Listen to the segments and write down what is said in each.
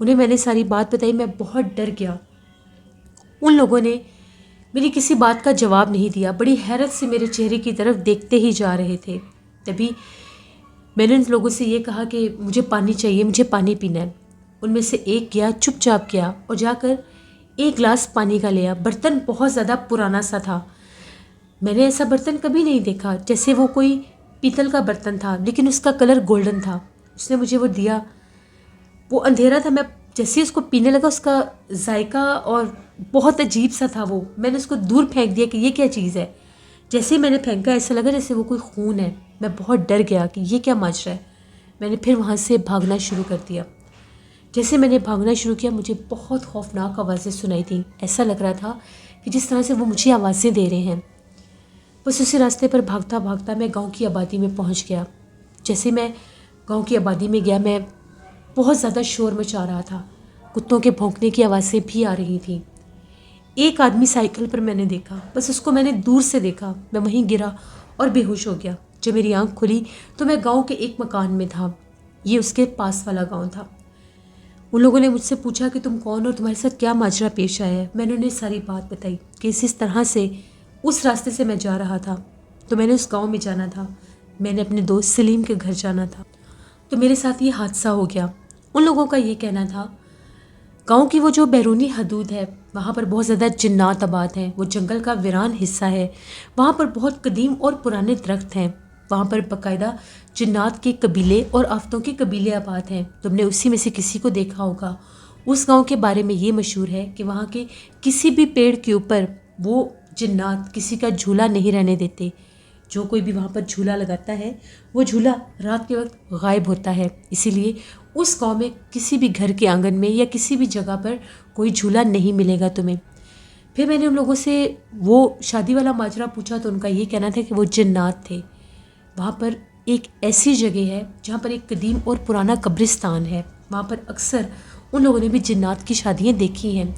انہیں میں نے ساری بات بتائی. میں بہت ڈر گیا. ان لوگوں نے میری کسی بات کا جواب نہیں دیا، بڑی حیرت سے میرے چہرے کی طرف دیکھتے ہی جا رہے تھے. تبھی میں نے ان لوگوں سے یہ کہا کہ مجھے پانی چاہیے، مجھے پانی پینا ہے. ان میں سے ایک گیا، چپ چاپ گیا اور جا کر ایک گلاس پانی کا لیا. برتن بہت زیادہ پرانا سا تھا. میں نے ایسا برتن کبھی نہیں دیکھا، جیسے وہ کوئی پیتل کا برتن تھا لیکن اس کا کلر گولڈن تھا. اس نے مجھے وہ دیا. وہ اندھیرا تھا. میں جیسے اس کو پینے لگا، اس کا ذائقہ اور بہت عجیب سا تھا. وہ میں نے اس کو دور پھینک دیا کہ یہ کیا چیز ہے. جیسے ہی میں نے پھینکا ایسا لگا جیسے وہ کوئی خون ہے. میں بہت ڈر گیا کہ یہ کیا ماجرا ہے. میں نے پھر وہاں سے بھاگنا شروع کر دیا. جیسے میں نے بھاگنا شروع کیا مجھے بہت خوفناک آوازیں سنائی تھیں. ایسا لگ رہا تھا کہ جس طرح سے وہ مجھے آوازیں دے رہے ہیں. بس اسی راستے پر بھاگتا بھاگتا میں گاؤں کی آبادی میں پہنچ گیا. جیسے میں گاؤں کی آبادی میں گیا، میں بہت زیادہ شور مچا رہا تھا. کتوں کے بھونکنے کی آوازیں بھی آ رہی تھیں. ایک آدمی سائیکل پر میں نے دیکھا. بس اس کو میں نے دور سے دیکھا. میں وہیں گرا اور بے ہوش ہو گیا. جب میری آنکھ کھلی تو میں گاؤں کے ایک مکان میں تھا. یہ اس کے پاس والا گاؤں تھا. ان لوگوں نے مجھ سے پوچھا کہ تم کون اور تمہارے ساتھ کیا ماجرا پیش آیا ہے. میں نے انہیں ساری بات بتائی کہ اس طرح سے اس راستے سے میں جا رہا تھا تو میں نے اس گاؤں میں جانا تھا. میں نے اپنے دوست سلیم کے گھر جانا تھا تو میرے ساتھ یہ حادثہ ہو گیا. ان لوگوں کا یہ کہنا تھا گاؤں کی وہ جو بیرونی حدود ہے وہاں پر بہت زیادہ جنات آباد ہیں. وہ جنگل کا ویران حصہ ہے. وہاں پر بہت قدیم اور پرانے درخت ہیں. وہاں پر باقاعدہ جنات کے قبیلے اور آفتوں کے قبیلے آباد ہیں. تم نے اسی میں سے کسی کو دیکھا ہوگا. اس گاؤں کے بارے میں یہ مشہور ہے کہ وہاں کے کسی بھی پیڑ کے اوپر وہ جنات کسی کا جھولا نہیں رہنے دیتے. جو کوئی بھی وہاں پر جھولا لگاتا ہے وہ جھولا رات کے وقت غائب ہوتا ہے. اسی لیے اس گاؤں میں کسی بھی گھر کے آنگن میں یا کسی بھی جگہ پر کوئی جھولا نہیں ملے گا تمہیں. پھر میں نے ان لوگوں سے وہ شادی والا ماجرا پوچھا تو ان کا یہ کہنا تھا کہ وہ جنات تھے. وہاں پر ایک ایسی جگہ ہے جہاں پر ایک قدیم اور پرانا قبرستان ہے. وہاں پر اکثر ان لوگوں نے بھی جنات کی شادیاں دیکھی ہیں.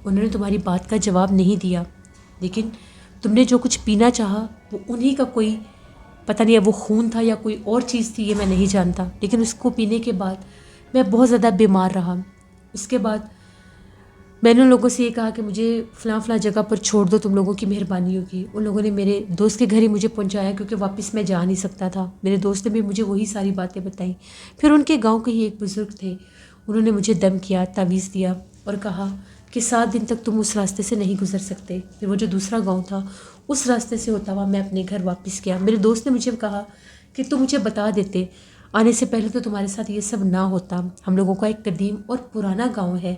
انہوں نے تمہاری بات کا جواب نہیں دیا لیکن تم نے جو کچھ پینا چاہا وہ انہی کا کوئی پتہ نہیں ہے، وہ خون تھا یا کوئی اور چیز تھی، یہ میں نہیں جانتا. لیکن اس کو پینے کے بعد میں بہت زیادہ بیمار رہا. اس کے بعد میں نے ان لوگوں سے یہ کہا کہ مجھے فلاں فلاں جگہ پر چھوڑ دو، تم لوگوں کی مہربانی ہوگی. ان لوگوں نے میرے دوست کے گھر ہی مجھے پہنچایا کیونکہ واپس میں جا نہیں سکتا تھا. میرے دوست نے بھی مجھے وہی ساری باتیں بتائیں. پھر ان کے گاؤں کے ہی ایک بزرگ تھے، انہوں نے مجھے دم کیا، تعویذ دیا اور کہا کہ 7 دن تک تم اس راستے سے نہیں گزر سکتے. پھر وہ جو دوسرا گاؤں تھا اس راستے سے ہوتا ہوا میں اپنے گھر واپس گیا. میرے دوست نے مجھے کہا کہ تم مجھے بتا دیتے، آنے سے پہلے تو تمہارے ساتھ یہ سب نہ ہوتا. ہم لوگوں کا ایک قدیم اور پرانا گاؤں ہے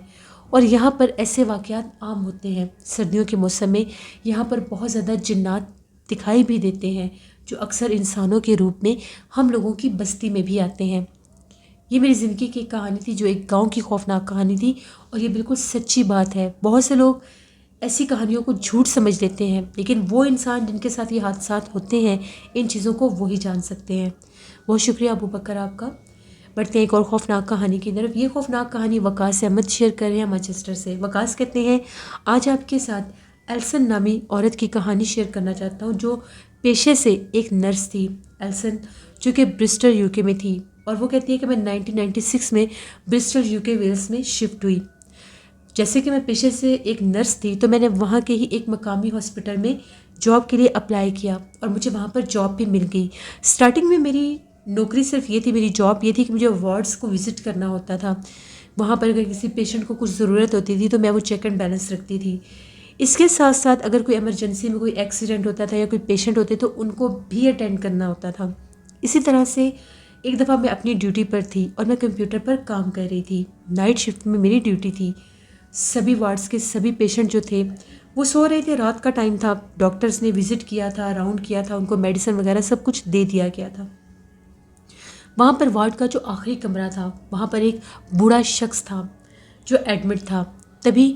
اور یہاں پر ایسے واقعات عام ہوتے ہیں. سردیوں کے موسم میں یہاں پر بہت زیادہ جنات دکھائی بھی دیتے ہیں جو اکثر انسانوں کے روپ میں ہم لوگوں کی بستی میں بھی آتے ہیں. یہ میری زندگی کی ایک کہانی تھی جو ایک گاؤں کی خوفناک کہانی تھی اور یہ بالکل سچی بات ہے. بہت سے لوگ ایسی کہانیوں کو جھوٹ سمجھ لیتے ہیں لیکن وہ انسان جن کے ساتھ یہ حادثات ہوتے ہیں ان چیزوں کو وہی جان سکتے ہیں. بہت شکریہ ابو بکر آپ کا. بڑھتے ہیں ایک اور خوفناک کہانی کی طرف. یہ خوفناک کہانی وقاص احمد شیئر کر رہے ہیں مانچسٹر سے. وقاص کہتے ہیں آج آپ کے ساتھ ایلسن نامی عورت کی کہانی شیئر کرنا چاہتا ہوں جو پیشے سے ایک نرس تھی. ایلسن جو کہ برسٹل یو کے میں تھی اور وہ کہتی ہے کہ میں 1996 میں برسٹل یو کے ویلز میں شفٹ ہوئی. جیسے کہ میں پیشے سے ایک نرس تھی تو میں نے وہاں کے ہی ایک مقامی ہاسپٹل میں جاب کے لیے اپلائی کیا اور مجھے وہاں پر جاب بھی مل گئی. سٹارٹنگ میں میری نوکری صرف یہ تھی، میری جاب یہ تھی کہ مجھے وارڈز کو وزٹ کرنا ہوتا تھا. وہاں پر اگر کسی پیشنٹ کو کچھ ضرورت ہوتی تھی تو میں وہ چیک اینڈ بیلنس رکھتی تھی. اس کے ساتھ ساتھ اگر کوئی ایمرجنسی میں کوئی ایکسیڈنٹ ہوتا تھا یا کوئی پیشنٹ ہوتے تو ان کو بھی اٹینڈ کرنا ہوتا تھا. اسی طرح سے ایک دفعہ میں اپنی ڈیوٹی پر تھی اور میں کمپیوٹر پر کام کر رہی تھی. نائٹ شفٹ میں میری ڈیوٹی تھی. سبھی وارڈز کے سبھی پیشنٹ جو تھے وہ سو رہے تھے. رات کا ٹائم تھا. ڈاکٹرز نے وزٹ کیا تھا، راؤنڈ کیا تھا، ان کو میڈیسن وغیرہ سب کچھ دے دیا گیا تھا. وہاں پر وارڈ کا جو آخری کمرہ تھا وہاں پر ایک بوڑھا شخص تھا جو ایڈمٹ تھا. تبھی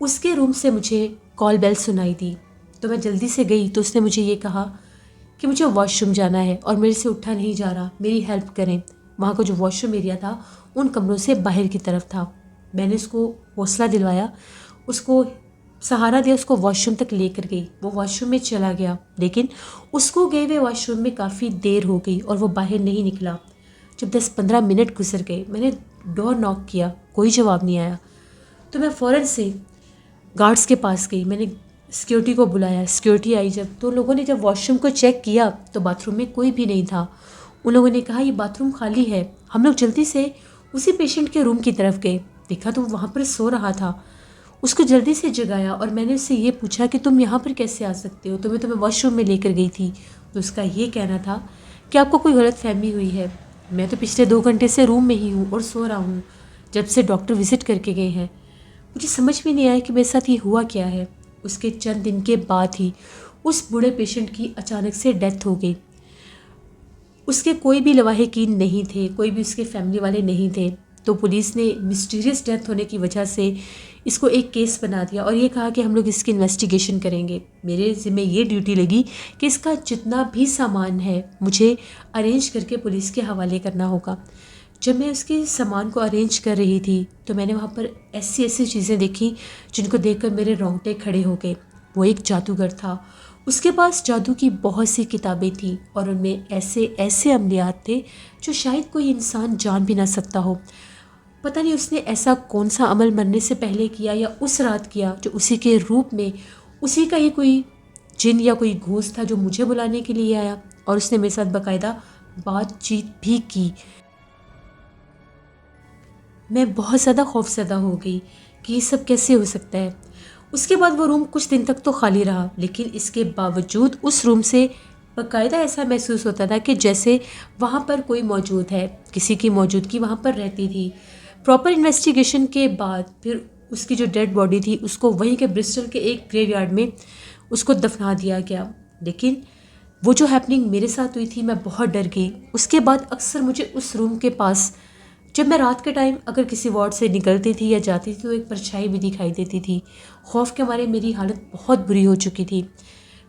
اس کے روم سے مجھے کال بیل سنائی دی تو میں جلدی سے گئی تو اس نے مجھے یہ کہا کہ مجھے واش روم جانا ہے اور میرے سے اٹھا نہیں جا رہا، میری ہیلپ کریں. وہاں کا جو واش روم ایریا تھا ان کمروں سے باہر کی طرف تھا. میں نے اس کو حوصلہ دلوایا، اس کو سہارا دیا، اس کو واش روم تک لے کر گئی. وہ واش روم میں چلا گیا لیکن اس کو گئے ہوئے واش روم میں کافی دیر ہو گئی اور وہ باہر نہیں نکلا. جب 10-15 منٹ گزر گئے میں نے ڈور ناک کیا کوئی جواب نہیں آیا۔ تو میں فوراً سے گارڈس کے پاس گئی، میں نے سیکیورٹی کو بلایا، سیکیورٹی آئی جب تو لوگوں نے جب واش روم کو چیک کیا تو باتھ روم میں کوئی بھی نہیں تھا۔ ان لوگوں نے کہا یہ باتھ روم خالی ہے۔ ہم لوگ جلدی سے اسی پیشنٹ کے روم کی طرف گئے، دیکھا تو وہ وہاں پر سو رہا تھا۔ اس کو جلدی سے جگایا اور میں نے اس سے یہ پوچھا کہ تم یہاں پر کیسے آ سکتے ہو، تمہیں واش روم میں لے کر گئی تھی۔ تو اس کا یہ کہنا تھا کہ آپ کو کوئی غلط فہمی ہوئی ہے، میں تو پچھلے 2 گھنٹے سے روم میں ہی ہوں اور سو رہا ہوں جب سے ڈاکٹر وزٹ کر کے گئے ہیں۔ مجھے سمجھ بھی نہیں آیا کہ میرے ساتھ یہ ہوا کیا ہے۔ اس کے چند دن کے بعد ہی اس بوڑھے پیشنٹ کی اچانک سے ڈیتھ ہو گئی۔ اس کے کوئی بھی لواحقین نہیں تھے، کوئی بھی اس کے فیملی والے نہیں تھے، تو پولیس نے مسٹیریس ڈیتھ ہونے کی وجہ سے اس کو ایک کیس بنا دیا اور یہ کہا کہ ہم لوگ اس کی انویسٹیگیشن کریں گے۔ میرے ذمہ یہ ڈیوٹی لگی کہ اس کا جتنا بھی سامان ہے مجھے ارینج کر کے پولیس کے حوالے کرنا ہوگا۔ جب میں اس کے سامان کو ارینج کر رہی تھی تو میں نے وہاں پر ایسی چیزیں دیکھیں جن کو دیکھ کر میرے رونگٹے کھڑے ہو گئے۔ وہ ایک جادوگر تھا، اس کے پاس جادو کی بہت سی کتابیں تھیں اور ان میں ایسے عملیات تھے جو شاید کوئی انسان جان بھی نہ سکتا ہو۔ پتہ نہیں اس نے ایسا کون سا عمل مرنے سے پہلے کیا یا اس رات کیا جو اسی کے روپ میں اسی کا یہ کوئی جن یا کوئی گھوست تھا جو مجھے بلانے کے لیے آیا، اور اس نے میرے ساتھ باقاعدہ بات چیت بھی کی۔ میں بہت زیادہ خوفزدہ ہو گئی کہ یہ سب کیسے ہو سکتا ہے۔ اس کے بعد وہ روم کچھ دن تک تو خالی رہا، لیکن اس کے باوجود اس روم سے باقاعدہ ایسا محسوس ہوتا تھا کہ جیسے وہاں پر کوئی موجود ہے، کسی کی موجودگی وہاں پر رہتی تھی۔ پراپر انویسٹیگیشن کے بعد پھر اس کی جو ڈیڈ باڈی تھی اس کو وہیں کے برسٹل کے ایک گریو یارڈ میں اس کو دفنا دیا گیا۔ لیکن وہ جو ہیپننگ میرے ساتھ ہوئی تھی، میں بہت ڈر گئی۔ اس کے بعد اکثر مجھے اس روم کے پاس جب میں رات کے ٹائم اگر کسی وارڈ سے نکلتی تھی یا جاتی تھی تو ایک پرچھائی بھی دکھائی دیتی تھی۔ خوف کے مارے میری حالت بہت بری ہو چکی تھی۔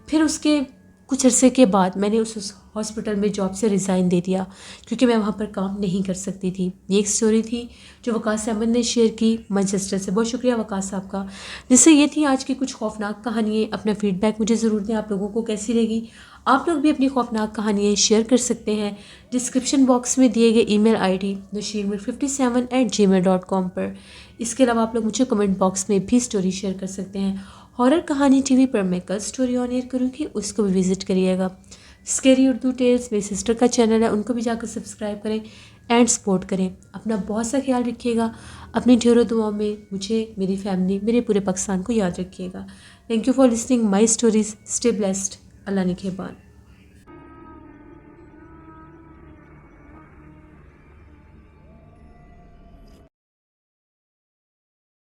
پھر اس کے کچھ عرصے کے بعد میں نے اس ہاسپٹل میں جاب سے ریزائن دے دیا کیونکہ میں وہاں پر کام نہیں کر سکتی تھی۔ یہ ایک سٹوری تھی جو وقاص احمد نے شیئر کی مانچسٹر سے۔ بہت شکریہ وقاص صاحب کا۔ جس سے یہ تھی آج کی کچھ خوفناک کہانیاں۔ اپنا فیڈ بیک مجھے ضرور دیں، آپ لوگوں کو کیسی لگی۔ آپ لوگ بھی اپنی خوفناک کہانیاں شیئر کر سکتے ہیں ڈسکرپشن باکس میں دیے گئے ای میل آئی ڈی nashirmir57@gmail.com پر۔ اس کے علاوہ آپ لوگ مجھے کمنٹ باکس میں بھی سٹوری شیئر کر سکتے ہیں۔ ہارر کہانی ٹی وی پر میں کل سٹوری آن ایئر کروں گی، اس کو بھی وزٹ کریے گا۔ اسکیری اردو ٹیلز میری سسٹر کا چینل ہے، ان کو بھی جا کر سبسکرائب کریں اینڈ سپورٹ کریں۔ اپنا بہت سا خیال رکھیے گا، اپنی ڈھیروں دعاؤں میں مجھے، میری فیملی، میرے پورے پاکستان کو یاد رکھیے گا۔ Thank you for listening my stories. Stay blessed. اللہ نگہبان۔